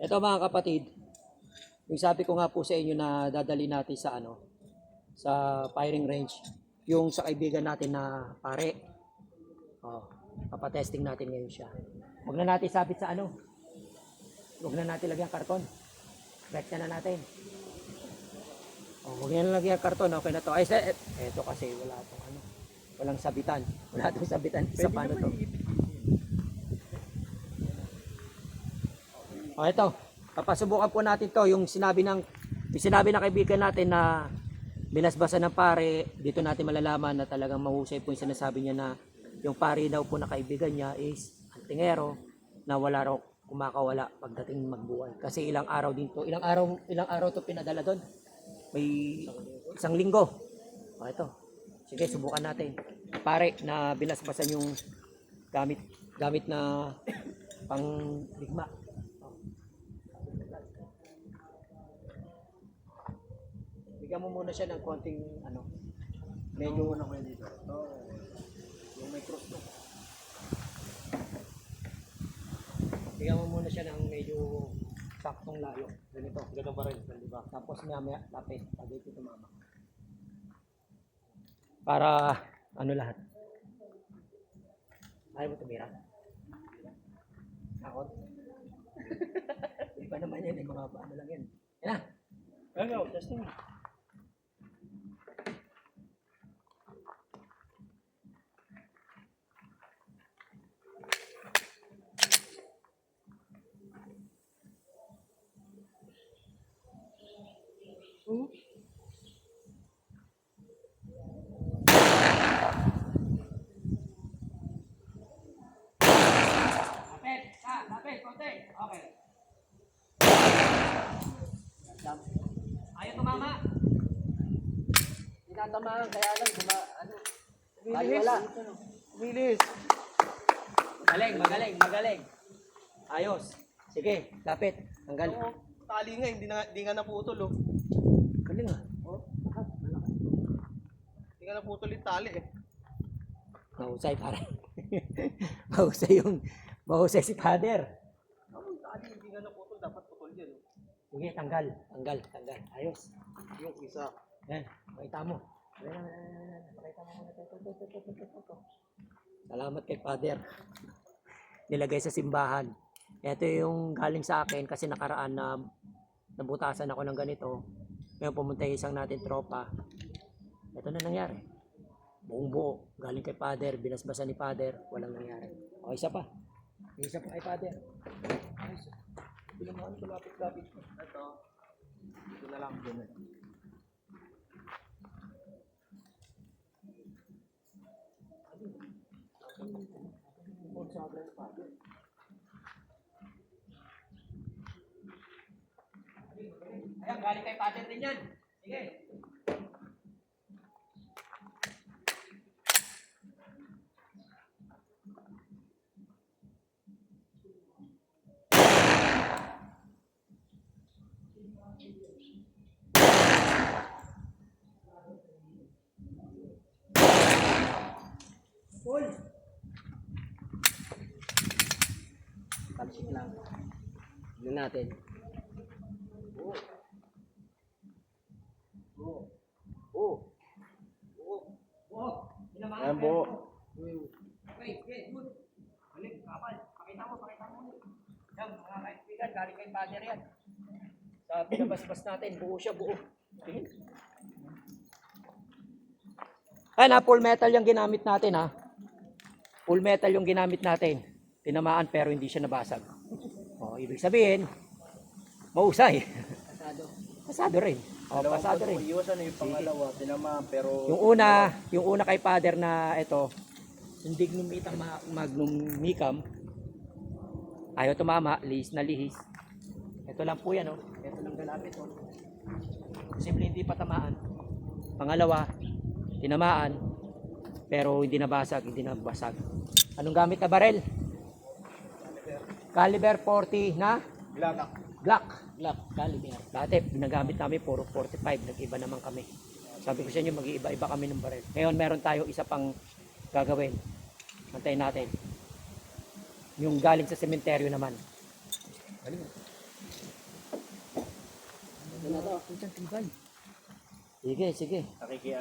Ito mga kapatid, yung sabi ko nga po sa inyo na dadali natin sa sa firing range, yung sa kaibigan natin na pare. Oh, papatesting natin ngayon siya. Huwag na natin sabit sa Huwag na natin lagyan karton. Correct na natin. Oh, huwag na lagyan karton, okay na to. Ay, eto kasi wala tong walang sabitan. Wala tong sabitan sa paano to. Oh, ito. Papasubukan po natin to yung sinabi ng kaibigan natin na binasbasan ng pare. Dito natin malalaman na talagang mahusay po yung sinasabi niya na yung pare daw po na kaibigan niya is antingero na wala raw kumakawala pagdating magbuwan. Kasi ilang araw din to. Ilang araw to pinadala doon. May isang linggo. O ito. Sige, subukan natin. Pare na binasbasan yung gamit na pang ligma. Bigyan mo muna siya ng konting medyo muna ko dito. Ito, yung may cross to. Bigyan mo muna siya ng medyo saktong layo. Ganito. Ganun pa rin, di ba? Tapos maya lapit. Pagay ko tumama. Para lahat. Ayaw mo tumira? Takot? Iba naman yan. Mga lang yan. Yan na. Ano, testing. Lapit, konti. Okay. Ayaw tumama. Tinatamaan, kaya lang, wala. Bilis. Magaling. Ayos. Sige, lapit. Tanggal. Tali nga, hindi nga naputol, oh. Galing ah. Oh. Hindi nga naputol yung tali, eh. Mahusay pare. Mahusay si father. Ang tali, hindi nga naputol, dapat putol yan, oh. Sige, tanggal. Ayos. Yung isa. Yan, pakita mo. Pakita mo muna ito. Salamat kay father. Nilagay sa simbahan. Ito yung galing sa akin kasi nakaraan na nabutasan ako ng ganito. Ngayon pumunta yung isang natin tropa. Ito na nangyari. Buong buo. Galing kay father. Binasbasan ni father. Walang nangyari. O, isa pa. Isa pa kay father. Ayos. Hindi naman kulapit-lapit. Ito na lang din, eh. Ayan, galing kay father din yan. Sige. Full. Talsik lang. Tignan natin. Ayan po. Okay, good. Balik, kapal. Pakita mo. Yan, mga kaibigan, galing kay father yan. Sa pinabasbas natin, buo siya, buo. Tingin. Ayan ha, full metal yung ginamit natin ha. Full metal yung ginamit natin. Tinamaan pero hindi siya nabasag. O, ibig sabihin, mahusay. Pasado rin. O, pasado rin. Iwasan na yung pangalawa, tinamaan, pero... Yung una kay father na ito, hindi numitang magnumikam, ayaw tumama, lihis na lihis. Ito lang po yan, ito lang galapit. Simple hindi pa tamaan. Pangalawa, tinamaan, pero hindi nabasag, hindi nabasag. Anong gamit na barel? Caliber 40 na? Glock caliber. Dati ginagamit namin puro 45, nag-iba naman kami. Sabi ko sa inyo, mag-iiba-iba kami ng baril. Ngayon meron tayo isa pang gagawin. Antayin natin. Yung galing sa sementeryo naman. Sige, sige. nakiki